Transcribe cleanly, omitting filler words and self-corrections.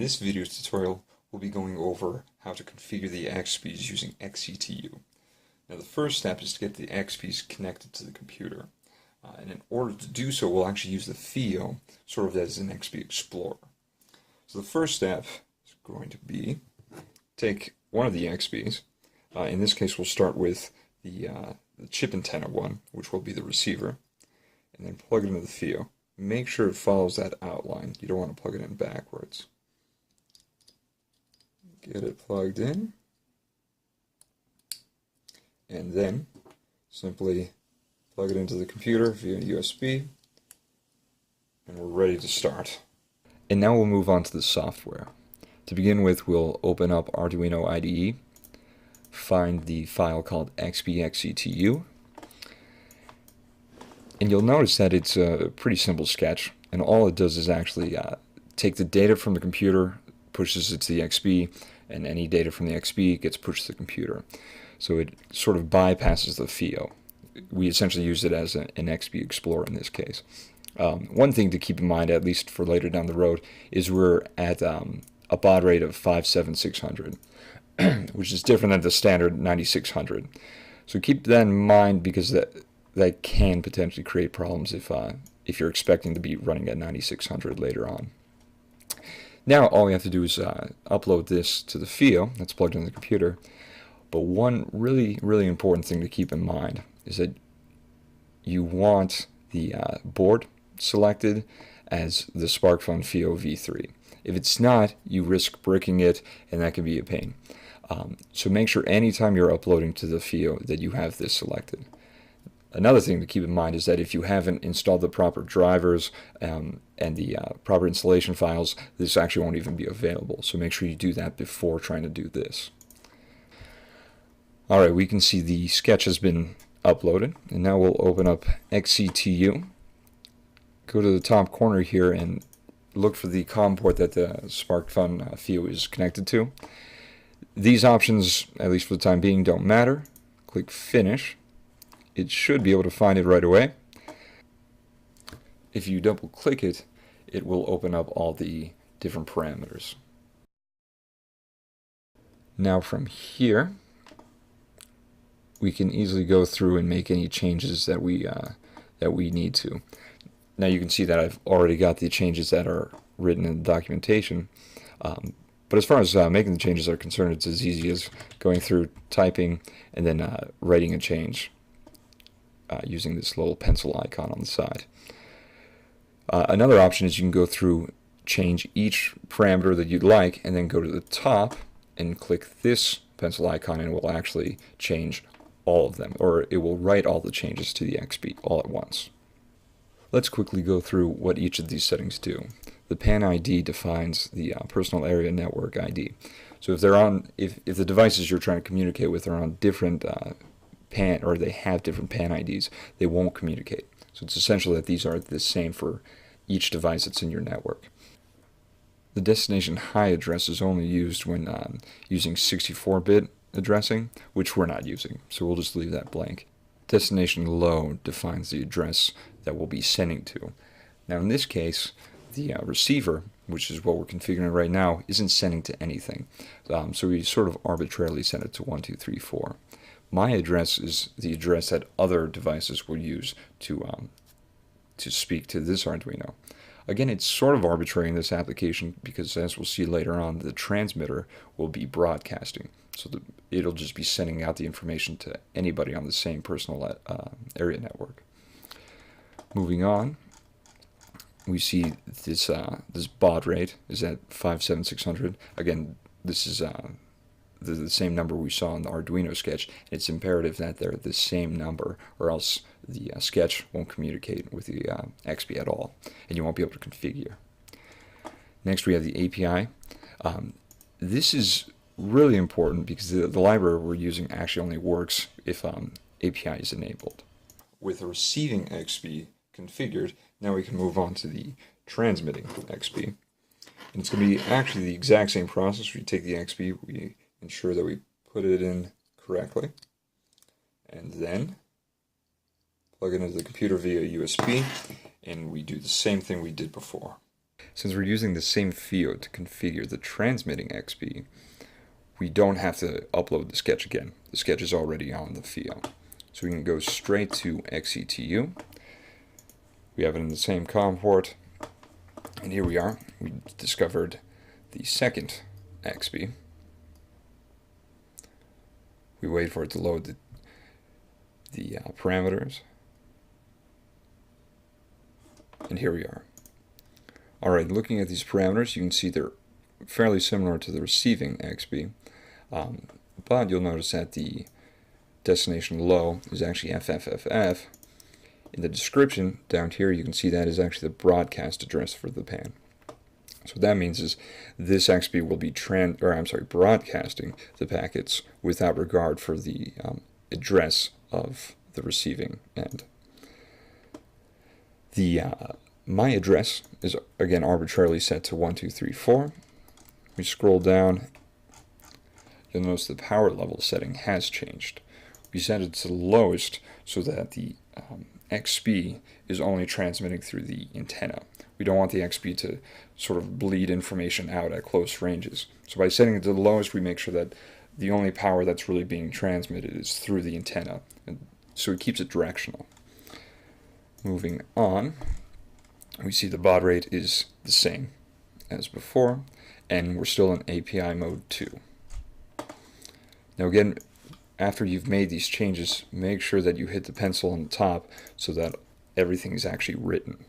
this video tutorial, we'll be going over how to configure the Xbees using XCTU. Now the first step is to get the Xbees connected to the computer. And in order to do so, we'll actually use the FIO sort of as an Xbee Explorer. So the first step is going to be take one of the Xbees. In this case, we'll start with the chip antenna one, which will be the receiver, and then plug it into the FIO. Make sure it follows that outline. You don't want to plug it in backwards. Get it plugged in, and then simply plug it into the computer via USB, and we're ready to start. And now we'll move on to the software. To begin with, we'll open up Arduino IDE, find the file called Xbee XCTU, and you'll notice that it's a pretty simple sketch, and all it does is actually take the data from the computer, pushes it to the Xbee, and any data from the Xbee gets pushed to the computer. So it sort of bypasses the FIO. We essentially use it as an Xbee Explorer in this case. One thing to keep in mind, at least for later down the road, is we're at a baud rate of 57600, which is different than the standard 9600. So keep that in mind, because that can potentially create problems if you're expecting to be running at 9600 later on. Now all we have to do is upload this to the FIO that's plugged into the computer. But one really important thing to keep in mind is that you want the board selected as the SparkFun FIO V3. If it's not, you risk bricking it, and that can be a pain. So make sure anytime you're uploading to the FIO that you have this selected. Another thing to keep in mind is that if you haven't installed the proper drivers and the proper installation files, this actually won't even be available. So make sure you do that before trying to do this. Alright, we can see the sketch has been uploaded, and now we'll open up XCTU. Go to the top corner here and look for the COM port that the SparkFun FIO is connected to. These options, at least for the time being, don't matter. Click Finish. It should be able to find it right away. If you double click it, it will open up all the different parameters. Now from here, we can easily go through and make any changes that we need to. Now you can see that I've already got the changes that are written in the documentation. But as far as making the changes are concerned, it's as easy as going through, typing, and then writing a change using this little pencil icon on the side. Another option is you can go through, change each parameter that you'd like, and then go to the top and click this pencil icon, and it will actually change all of them, or it will write all the changes to the Xbee all at once. Let's quickly go through what each of these settings do. The PAN ID defines the personal area network ID. So if the devices you're trying to communicate with are on different PAN, or they have different PAN IDs, they won't communicate. So it's essential that these are the same for each device that's in your network. The destination high address is only used when using 64-bit addressing, which we're not using, so we'll just leave that blank. Destination low defines the address that we'll be sending to. Now in this case, the receiver, which is what we're configuring right now, isn't sending to anything. So we sort of arbitrarily send it to 1234. My address is the address that other devices will use to speak to this Arduino. Again, it's sort of arbitrary in this application because, as we'll see later on, the transmitter will be broadcasting. So it'll just be sending out the information to anybody on the same personal area network. Moving on, we see this baud rate is at 57600. Again, this is the same number we saw in the Arduino sketch. It's imperative that they're the same number, or else the sketch won't communicate with the Xbee at all, and you won't be able to configure. Next, we have the API. This is really important because the library we're using actually only works if API is enabled. With the receiving Xbee configured, now we can move on to the transmitting Xbee. And it's going to be actually the exact same process. We take the Xbee, we ensure that we put it in correctly, and then plug it into the computer via USB, and we do the same thing we did before. Since we're using the same field to configure the transmitting Xbee, we don't have to upload the sketch again. The sketch is already on the field. So we can go straight to XCTU. We have it in the same COM port. And here we are. We discovered the second Xbee. We wait for it to load the parameters. And here we are. Alright, looking at these parameters, you can see they're fairly similar to the receiving Xbee. But you'll notice that the destination low is actually FFFF. In the description down here, you can see that is actually the broadcast address for the pan. So what that means is this Xbee will be broadcasting the packets without regard for the address of the receiving end. The my address is again arbitrarily set to 1234. We scroll down. You'll notice the power level setting has changed. We set it to the lowest so that the Xbee is only transmitting through the antenna. We don't want the Xbee to sort of bleed information out at close ranges. So by setting it to the lowest, we make sure that the only power that's really being transmitted is through the antenna. And so it keeps it directional. Moving on, we see the baud rate is the same as before, and we're still in API mode 2. Now again, after you've made these changes, make sure that you hit the pencil on the top so that everything is actually written.